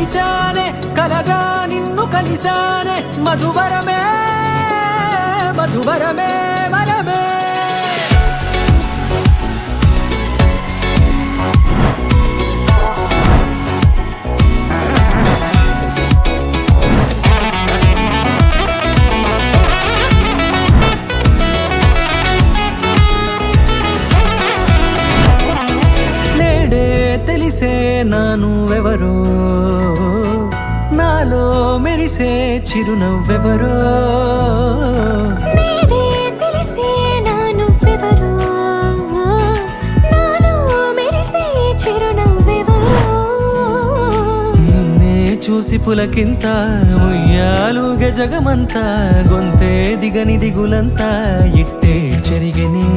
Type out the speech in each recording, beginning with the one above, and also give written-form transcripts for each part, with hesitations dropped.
తెరిచానే కలగా నిన్ను కలిసానే మధువరమే మధువరమే వరమే తెలిసే నానువెవరో నాలో మెరిసే చిరునవ్వెవరో నేడే తెలిసే నానువెవరో నాలో మెరిసే చిరునవ్వెవరో నిన్నే చూసి పులకింత ఉయ్యాలుగే జగమంతా గొంతే దిగని దిగులంతా ఇట్టే చెరిగనే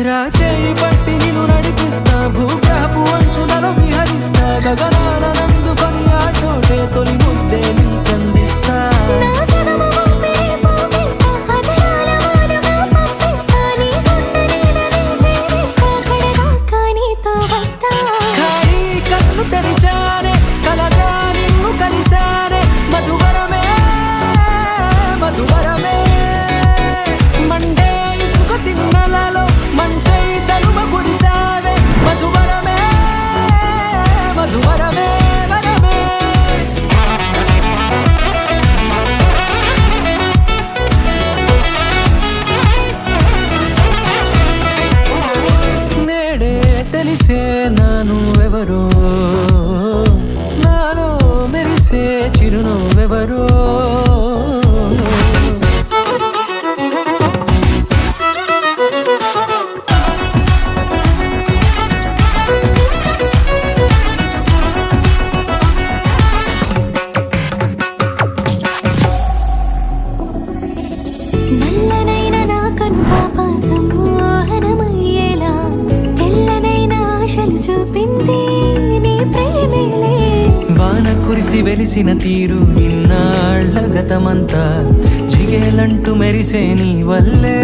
రాచేయి పట్టి నిన్ను నడిపిస్తా భూగ్రహపు అంచులలో విహరిస్తా గగనాల నందుకొని ఆ చోటే తొలి ముద్దే నీకందిస్తా నా సగము ఊపిరి పోగిస్తా అధరాల వానగా పంపిస్తా నీ గుండె నీడనే జీవిస్తా కడదాకా నీతో వస్తా ఖాళీ కన్ను తెరిచానే కలగా నిన్ను కలిసానే మధువరమే మధువరమే మండే ఇసుక తిన్నలలో మంచై చలువ కురిసావే మధువరమే మధువరమే వరమే నేడే తెలిసే నానువెవరో నాలో మెరిసే చిరునవ్వెవరో నల్లనైన నా కనుపాప సమ్మోహనమయ్యేలా తెల్లనైన ఆశలు చూపింది నీ ప్రేమేలే వాన కురిసి వెలిసిన తీరు ఇన్నాళ్ళ గతమంతా జిగేలంటూ మెరిసే నీ వల్లే